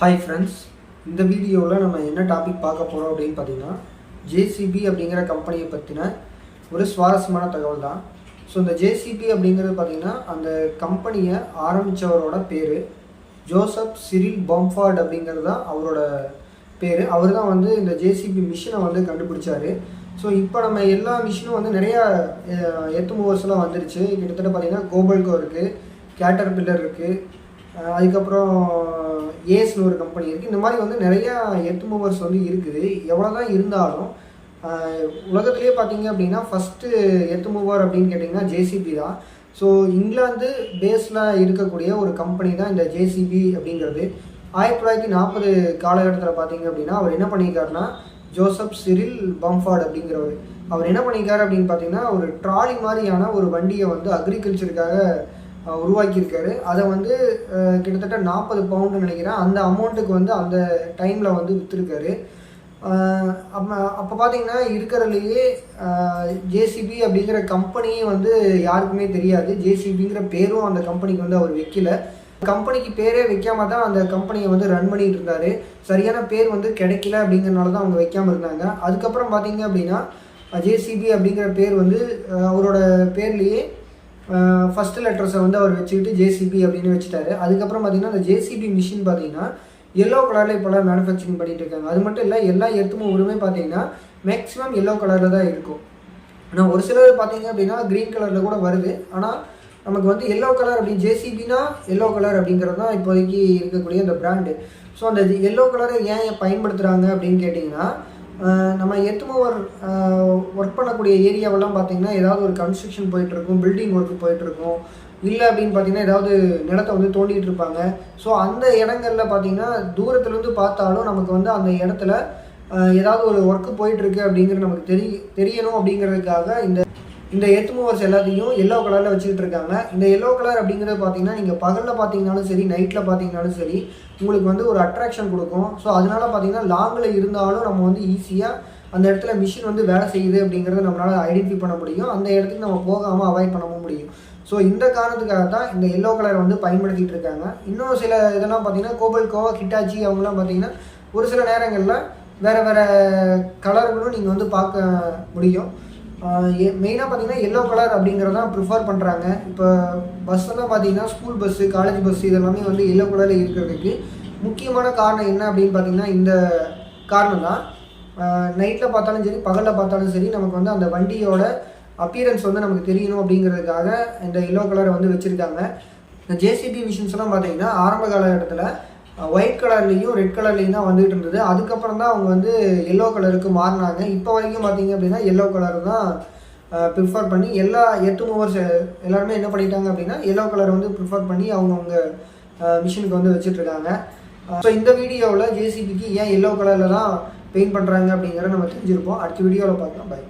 Hi friends, இந்த வீடியோவில் நம்ம என்ன டாபிக் பார்க்க போகிறோம் அப்படின்னு பார்த்தீங்கன்னா ஜேசிபி அப்படிங்கிற கம்பெனியை பற்றின ஒரு சுவாரஸ்யமான தகவல் தான். ஸோ இந்த ஜேசிபி அப்படிங்கிறது பார்த்திங்கன்னா அந்த கம்பெனியை ஆரம்பித்தவரோட பேர் ஜோசப் சிரில் பாம்ஃபார்ட் அப்படிங்கிறது தான் அவரோட பேர். அவர் தான் வந்து இந்த ஜேசிபி மிஷினை வந்து கண்டுபிடிச்சார். ஸோ இப்போ நம்ம எல்லா மிஷினும் வந்து நிறையா எர்த் மூவர்ஸ்லாம் வந்துருச்சு. கிட்டத்தட்ட பார்த்திங்கன்னா கோபல்கோ இருக்குது, கேட்டர் பில்லர் இருக்குது, அதுக்கப்புறம் ஏஸ்னு ஒரு கம்பெனி இருக்குது. இந்த மாதிரி வந்து நிறையா எர்த் மூவர்ஸ் வந்து இருக்குது. எவ்வளோ தான் இருந்தாலும் உலகத்துலேயே பார்த்தீங்க அப்படின்னா ஃபஸ்ட்டு எர்த் மூவர் அப்படின்னு கேட்டிங்கன்னா ஜேசிபி தான். ஸோ இங்கிலாந்து பேஸில் இருக்கக்கூடிய ஒரு கம்பெனி தான் இந்த ஜேசிபி அப்படிங்கிறது. 1940 காலகட்டத்தில் பார்த்தீங்க அப்படின்னா அவர் என்ன பண்ணியிருக்காருன்னா ஜோசப் சிரில் பாம்ஃபார்ட் அப்படிங்கிறவர் அவர் என்ன பண்ணியிருக்காரு அப்படின்னு பார்த்தீங்கன்னா ஒரு ட்ராலி மாதிரியான ஒரு வண்டியை வந்து அக்ரிகல்ச்சருக்காக உருவாக்கியிருக்காரு. அதை வந்து கிட்டத்தட்ட 40 பவுண்டு நினைக்கிறேன், அந்த அமௌண்ட்டுக்கு வந்து அந்த டைமில் வந்து விற்றுருக்காரு. அப்போ பார்த்தீங்கன்னா இருக்கிறதுலையே ஜேசிபி அப்படிங்கிற கம்பெனியே வந்து யாருக்குமே தெரியாது. ஜேசிபிங்கிற பேரும் அந்த கம்பெனிக்கு வந்து அவர் வைக்கல. கம்பெனிக்கு பேரே வைக்காம தான் அந்த கம்பெனியை வந்து ரன் பண்ணிகிட்டு இருந்தார். சரியான பேர் வந்து கிடைக்கல அப்படிங்கிறனால தான் அவங்க வைக்காமல் இருந்தாங்க. அதுக்கப்புறம் பார்த்தீங்க அப்படின்னா ஜேசிபி அப்படிங்கிற பேர் வந்து அவரோட பேர்லேயே ஃபஸ்ட்டு லெட்டர்ஸை வந்து அவர் வச்சுக்கிட்டு ஜேசிபி அப்படின்னு வச்சுட்டாரு. அதுக்கப்புறம் பார்த்திங்கன்னா அந்த ஜேசிபி மிஷின் பார்த்திங்கன்னா எல்லோ கலரில் இப்போலாம் மேனுஃபேக்சரிங் பண்ணிகிட்டு இருக்காங்க. அது மட்டும் இல்லை, எல்லா எர்த் மூவருமே பார்த்திங்கன்னா மேக்ஸிமம் எல்லோ கலரில் தான் இருக்கும். ஆனால் ஒரு சிலர் பார்த்திங்க அப்படின்னா க்ரீன் கலரில் கூட வருது. ஆனால் நமக்கு வந்து எல்லோ கலர் அப்படின்னு ஜேசிபினா எல்லோ கலர் அப்படிங்கிறது தான் இப்போதைக்கு இருக்கக்கூடிய அந்த பிராண்டு. ஸோ அந்த எல்லோ கலரை ஏன் பயன்படுத்துகிறாங்க அப்படின்னு கேட்டிங்கன்னா நம்ம எர்த் மூவர் ஒர்க் பண்ணக்கூடிய ஏரியாவெல்லாம் பார்த்திங்கன்னா ஏதாவது ஒரு கன்ஸ்ட்ரக்ஷன் போயிட்டுருக்கும், பில்டிங் ஒர்க்கு போயிட்டுருக்கும், இல்லை அப்படின்னு பார்த்திங்கன்னா ஏதாவது நிலத்தை வந்து தோண்டிகிட்டு இருப்பாங்க. ஸோ அந்த இடங்களில் பார்த்திங்கன்னா தூரத்துலேருந்து பார்த்தாலும் நமக்கு வந்து அந்த இடத்துல ஏதாவது ஒரு ஒர்க்கு போயிட்டுருக்கு அப்படிங்கிறது நமக்கு தெரியணும் அப்படிங்கிறதுக்காக இந்த எர்த் மூவர்ஸ் எல்லாத்தையும் எல்லோ கலரில் வச்சுக்கிட்டு இருக்காங்க. இந்த எல்லோ கலர் அப்படிங்கிறது பார்த்திங்கன்னா நீங்கள் பகலில் பார்த்தீங்கன்னாலும் சரி, நைட்டில் பார்த்தீங்கன்னாலும் சரி, உங்களுக்கு வந்து ஒரு அட்ராக்ஷன் கொடுக்கும். ஸோ அதனால பார்த்திங்கன்னா லாங்கில் இருந்தாலும் நம்ம வந்து ஈஸியாக அந்த இடத்துல மிஷின் வந்து வேலை செய்யுது அப்படிங்கிறத நம்மளால் ஐடென்டிஃபை பண்ண முடியும். அந்த இடத்துக்கு நம்ம போகாமல் அவாய்ட் பண்ணவும் முடியும். ஸோ இந்த காரணத்துக்காக தான் இந்த எல்லோ கலரை வந்து பயன்படுத்திகிட்டு இருக்காங்க. இன்னும் சில இதெல்லாம் பார்த்திங்கன்னா கோபல்கோ, ஹிட்டாச்சி அவங்களாம் பார்த்திங்கன்னா ஒரு சில நேரங்களில் வேறு கலர்களும் நீங்கள் வந்து பார்க்க முடியும். மெயினாக பார்த்திங்கன்னா எல்லோ கலர் அப்படிங்கிறதான் ப்ரிஃபர் பண்ணுறாங்க. இப்போ பஸ்ஸெல்லாம் பார்த்திங்கன்னா ஸ்கூல் பஸ்ஸு, காலேஜ் பஸ்ஸு இதெல்லாமே வந்து எல்லோ கலரில் இருக்கிறதுக்கு முக்கியமான காரணம் என்ன அப்படின்னு பார்த்திங்கன்னா இந்த காரணம் தான். நைட்டில் பார்த்தாலும் சரி, பகலில் பார்த்தாலும் சரி, நமக்கு வந்து அந்த வண்டியோட அப்பியரன்ஸ் வந்து நமக்கு தெரியணும் அப்படிங்கிறதுக்காக இந்த எல்லோ கலரை வந்து வச்சுருக்காங்க. இந்த ஜேசிபி மிஷின்ஸ்லாம் பார்த்திங்கன்னா ஆரம்ப காலகட்டத்தில் ஒயிட் கலர்லேயும் ரெட் கலர்லேயும் தான் வந்துகிட்டு இருந்தது. அதுக்கப்புறம் தான் அவங்க வந்து எல்லோ கலருக்கு மாறினாங்க. இப்போ வரைக்கும் பார்த்திங்க அப்படின்னா எல்லோ கலர் தான் ப்ரிஃபர் பண்ணி எல்லா எர்த் மூவர்ஸ் எல்லாருமே என்ன பண்ணிட்டாங்க அப்படின்னா எல்லோ கலர் வந்து ப்ரிஃபர் பண்ணி அவங்கவுங்க மிஷினுக்கு வந்து வச்சுட்ருக்காங்க. ஸோ இந்த வீடியோவில் ஜேசிபிக்கு ஏன் எல்லோ கலரில் தான் பெயிண்ட் பண்ணுறாங்க அப்படிங்கிறத நம்ம தெரிஞ்சிருப்போம். அடுத்த வீடியோவில் பார்க்கலாம். பாய்.